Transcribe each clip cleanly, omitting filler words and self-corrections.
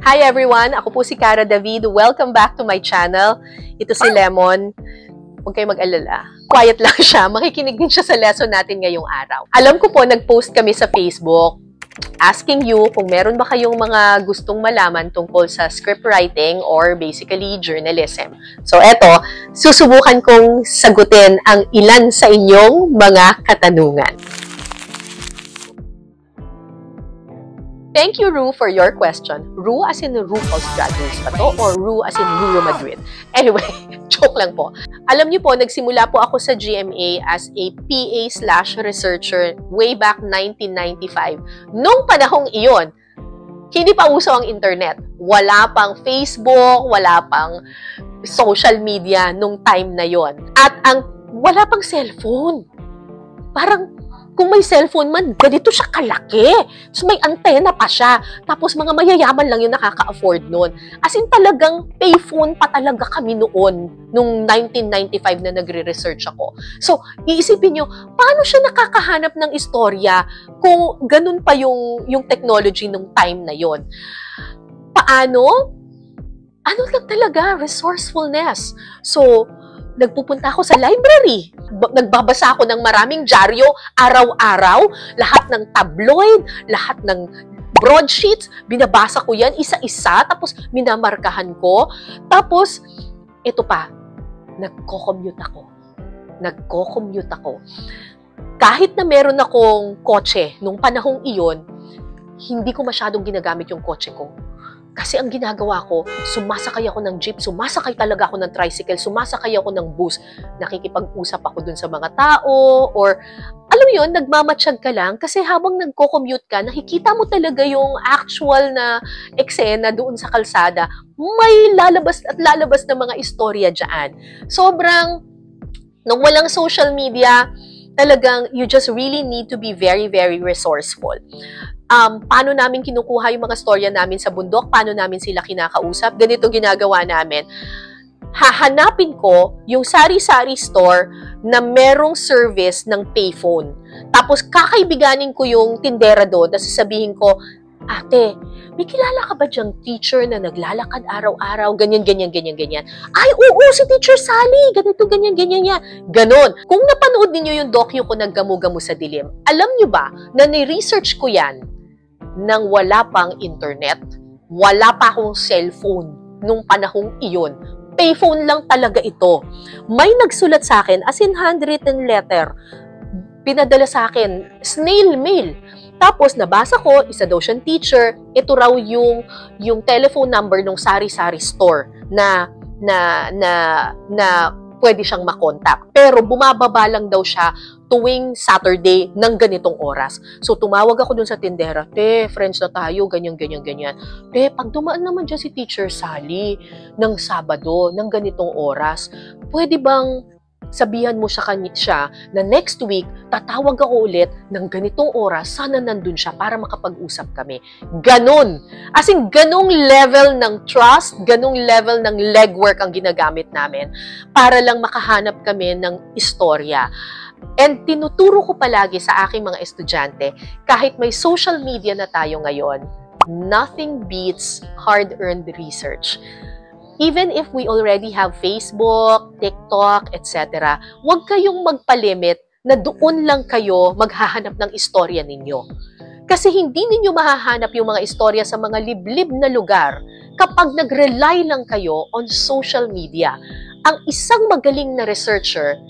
Hi everyone! Ako po si Cara David. Welcome back to my channel. Ito si Lemon. Huwag kayo mag-alala. Quiet lang siya. Makikinig din siya sa lesson natin ngayong araw. Alam ko po, nag-post kami sa Facebook asking you kung meron ba kayong mga gustong malaman tungkol sa script writing or basically journalism. So eto, susubukan kong sagutin ang ilan sa inyong mga katanungan. Thank you, Ru, for your question. Ru as in RuPaul's Drag Race ba to? Or Ru as in Ruro Madrid? Anyway, joke lang po. Alam niyo po, nagsimula po ako sa GMA as a PA/researcher way back 1995. Nung panahong iyon, hindi pa uso ang internet. Wala pang Facebook, wala pang social media nung time na yon. At wala pang cellphone. Parang kung may cellphone man, ganito siya kalaki. So may antena pa siya. Tapos mga mayayaman lang yung nakaka-afford noon. As in talagang payphone pa talaga kami noon, nung 1995 na nagre-research ako. So, iisipin nyo, paano siya nakakahanap ng istorya kung ganun pa yung technology nung time na yon? Paano? Ano lang talaga? Resourcefulness. So, nagpupunta ako sa library. Nagbabasa ako ng maraming dyaryo, araw-araw, lahat ng tabloid, lahat ng broadsheets, binabasa ko yan isa-isa, tapos minamarkahan ko. Tapos, ito pa, nagko-commute ako. Kahit na meron akong kotse nung panahong iyon, hindi ko masyadong ginagamit yung kotse ko. Kasi ang ginagawa ko, sumasakay ako ng jeep, sumasakay talaga ako ng tricycle, sumasakay ako ng bus, nakikipag-usap ako dun sa mga tao, or alam mo yun, nagmamatsyag ka lang kasi habang nagko-commute ka, nakikita mo talaga yung actual na eksena doon sa kalsada. May lalabas at lalabas na mga istorya dyan. Sobrang, nung walang social media, talagang you just really need to be very, very resourceful. Paano namin kinukuha yung mga storya namin sa bundok, paano namin sila kinakausap, ganito ginagawa namin. Hahanapin ko yung sari-sari store na merong service ng payphone. Tapos kakaibiganin ko yung tindera doon, tapos sasabihin ko, ate, may kilala ka ba diyang teacher na naglalakad araw-araw, ganyan. Ay, oo, si Teacher Sally, ganito, ganyan yan. Ganon. Kung napanood ninyo yung docu ko Naggamu-Gamu sa Dilim, alam nyo ba na ni-research ko yan nang wala pang internet, wala pa akong cellphone nung panahong iyon. Payphone lang talaga ito. May nagsulat sa akin, as in handwritten letter, pinadala sa akin, snail mail. Tapos nabasa ko, isa daw siyang teacher, ito raw yung telephone number ng sari-sari store na pwede siyang makontak. Pero bumababa lang daw siya tuwing Saturday ng ganitong oras. So, tumawag ako dun sa tindera, te, friends na tayo, ganyan. Te, pag dumaan naman dyan si Teacher Sally ng Sabado, ng ganitong oras, pwede bang sabihan mo siya na next week, tatawag ako ulit ng ganitong oras, sana nandun siya para makapag-usap kami. Ganon. As in, ganong level ng trust, ganong level ng legwork ang ginagamit namin para lang makahanap kami ng istorya. And tinuturo ko palagi sa aking mga estudyante, kahit may social media na tayo ngayon, nothing beats hard-earned research. Even if we already have Facebook, TikTok, etc., huwag kayong magpalimit na doon lang kayo maghahanap ng istorya ninyo. Kasi hindi ninyo mahahanap yung mga istorya sa mga liblib na lugar kapag nag-rely lang kayo on social media. Ang isang magaling na researcher,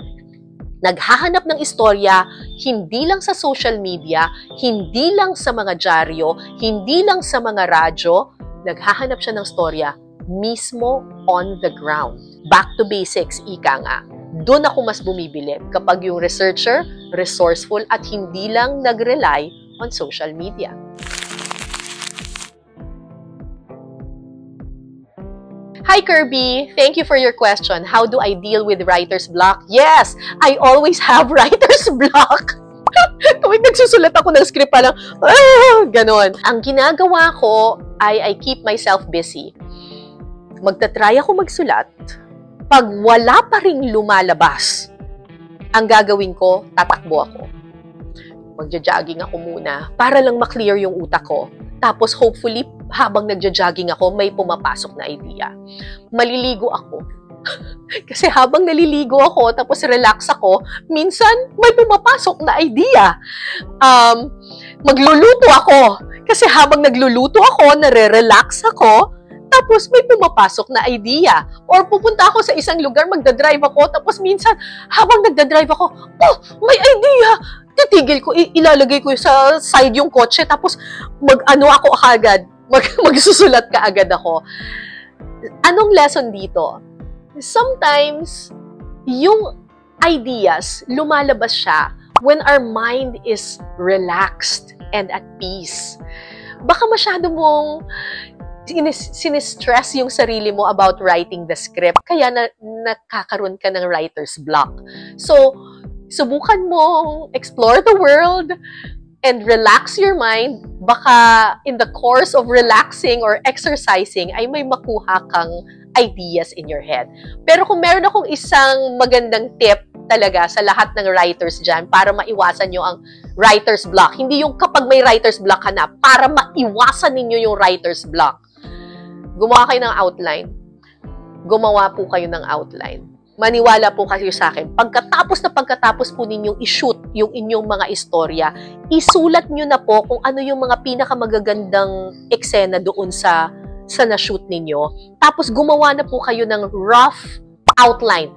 naghahanap ng istorya hindi lang sa social media, hindi lang sa mga dyaryo, hindi lang sa mga radyo, naghahanap siya ng istorya mismo on the ground. Back to basics, ika nga. Doon ako mas bumibili kapag yung researcher, resourceful at hindi lang nag-rely on social media. Hi Kirby! Thank you for your question. How do I deal with writer's block? Yes! I always have writer's block! Tuwing nagsusulat ako ng script pa lang, ganon. Ang ginagawa ko ay I keep myself busy. Magtatry ako magsulat. Pag wala pa ring lumalabas, ang gagawin ko, tatakbo ako. Magja-jogging ako muna para lang ma-clear yung utak ko. Tapos hopefully, habang nagja-jogging ako, may pumapasok na idea. Maliligo ako. Kasi habang naliligo ako, tapos relax ako, minsan may pumapasok na idea. Magluluto ako. Kasi habang nagluluto ako, nare-relax ako, tapos may pumapasok na idea. Or pupunta ako sa isang lugar, magdadrive ako, tapos minsan habang nagdadrive ako, oh, may idea! Titigil ko, ilalagay ko sa side yung kotse, tapos ako agad, magsusulat ka agad ako. Anong lesson dito? Sometimes, yung ideas, lumalabas siya when our mind is relaxed and at peace. Baka masyado mong sinistress yung sarili mo about writing the script, kaya nakakaroon ka ng writer's block. So, subukan mong explore the world and relax your mind. Baka in the course of relaxing or exercising ay may makuha kang ideas in your head. Pero kung meron akong isang magandang tip talaga sa lahat ng writers dyan para maiwasan nyo ang writer's block. Hindi yung kapag may writer's block ka na, para maiwasan ninyo yung writer's block. Gumawa kayo ng outline. Gumawa po kayo ng outline. Maniwala po kayo sa akin. Pagkatapos po ninyong i-shoot yung inyong mga istorya, isulat nyo na po kung ano yung mga pinakamagagandang eksena doon sa na-shoot ninyo. Tapos gumawa na po kayo ng rough outline.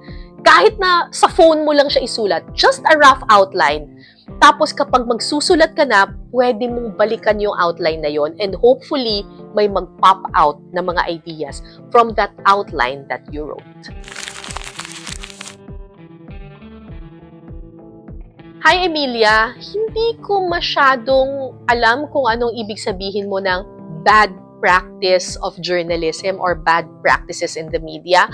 Kahit na sa phone mo lang siya isulat, just a rough outline. Tapos kapag magsusulat ka na, pwede mong balikan yung outline na yon and hopefully may mag-pop out na mga ideas from that outline that you wrote. Hi Emilia, hindi ko masyadong alam kung anong ibig sabihin mo ng bad practice of journalism or bad practices in the media.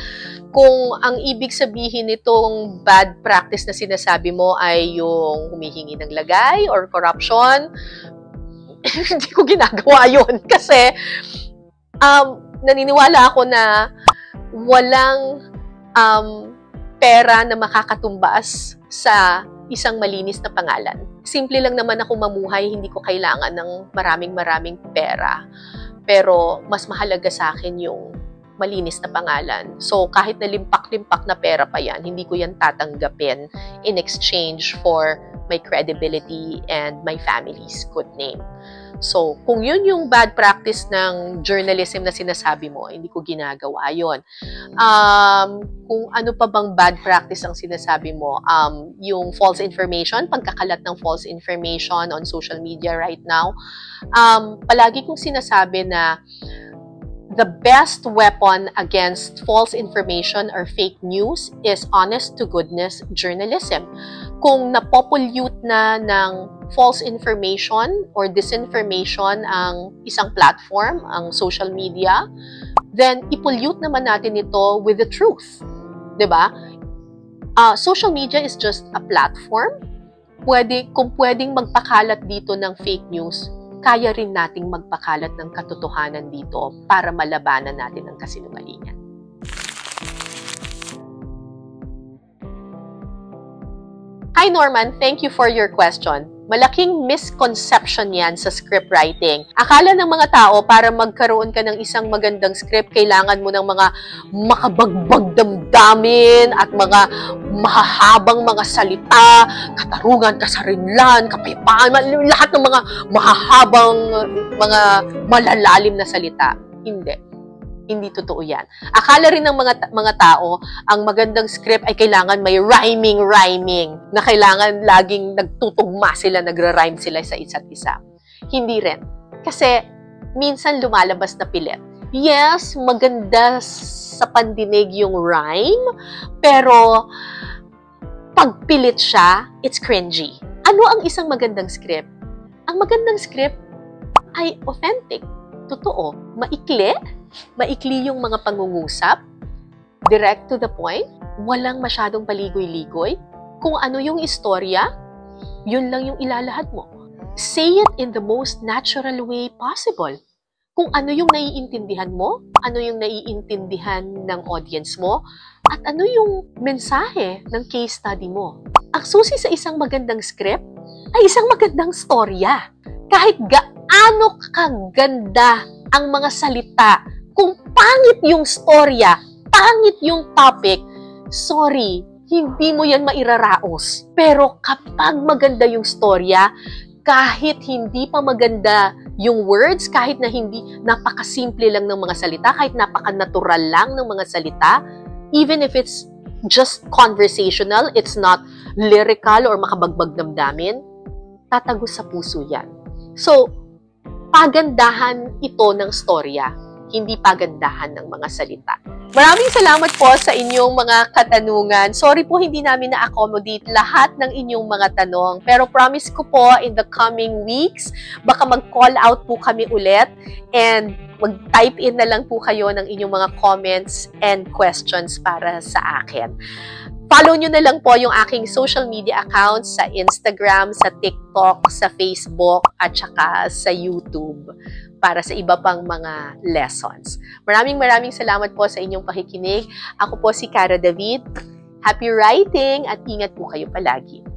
Kung ang ibig sabihin nitong bad practice na sinasabi mo ay yung humihingi ng lagay or corruption, hindi ko ginagawa yun. Kasi naniniwala ako na walang pera na makakatumbas sa isang malinis na pangalan. Simple lang naman ako mamuhay, hindi ko kailangan ng maraming pera. Pero mas mahalaga sa akin yung malinis na pangalan. So kahit na limpak-limpak na pera pa yan, hindi ko yan tatanggapin in exchange for my credibility and my family's good name. So kung yun yung bad practice ng journalism na sinasabi mo, hindi ko ginagawa yun. Kung ano pa bang bad practice ang sinasabi mo, yung false information, pagkakalat ng false information on social media right now, palagi kong sinasabi na the best weapon against false information or fake news is honest-to-goodness journalism. Kung napopollute na ng false information or disinformation ang isang platform, ang social media, then ipollute naman natin ito with the truth. Diba? Social media is just a platform. Kung pwedeng magpakalat dito ng fake news, kaya rin nating magpakalat ng katotohanan dito para malabanan natin ang kasinungalingan. Hi Norman, thank you for your question. Malaking misconception yan sa script writing. Akala ng mga tao para magkaroon ka ng isang magandang script, kailangan mo ng mga makabagbag damdamin at mga mahahabang mga salita, katarungan, kasarinlan, kapayapaan, lahat ng mga mahahabang, mga malalalim na salita. Hindi totoo yan. Akala rin ng mga tao, ang magandang script ay kailangan may rhyming, na kailangan laging nagtutugma sila, nagra-rhyme sila sa isa't isa. Hindi rin. Kasi, minsan lumalabas na pilit. Yes, maganda sa pandinig yung rhyme, pero pag pilit siya, it's cringy. Ano ang isang magandang script? Ang magandang script ay authentic. Totoo. Maikli yung mga pangungusap, direct to the point, walang masyadong paligoy-ligoy. Kung ano yung istorya, yun lang yung ilalahad mo. Say it in the most natural way possible. Kung ano yung naiintindihan mo, ano yung naiintindihan ng audience mo, at ano yung mensahe ng case study mo. Ang susi sa isang magandang script ay isang magandang storya. Kahit gaano kaganda ang mga salita. Kung pangit yung storya, pangit yung topic, sorry, hindi mo yan mairaraos. Pero kapag maganda yung storya, kahit hindi pa maganda yung words, kahit na hindi napakasimple lang ng mga salita, kahit napaka-natural lang ng mga salita, even if it's just conversational, it's not lyrical or makabagbag damdamin, tatago sa puso yan. So, pagandahan ito ng storya, hindi pagandahan ng mga salita. Maraming salamat po sa inyong mga katanungan. Sorry po hindi namin na-accommodate lahat ng inyong mga tanong. Pero promise ko po in the coming weeks, baka mag-call out po kami ulit and mag-type in na lang po kayo ng inyong mga comments and questions para sa akin. Follow nyo na lang po yung aking social media accounts sa Instagram, sa TikTok, sa Facebook, at saka sa YouTube para sa iba pang mga lessons. Maraming salamat po sa inyong pakikinig. Ako po si Cara David. Happy writing at ingat po kayo palagi.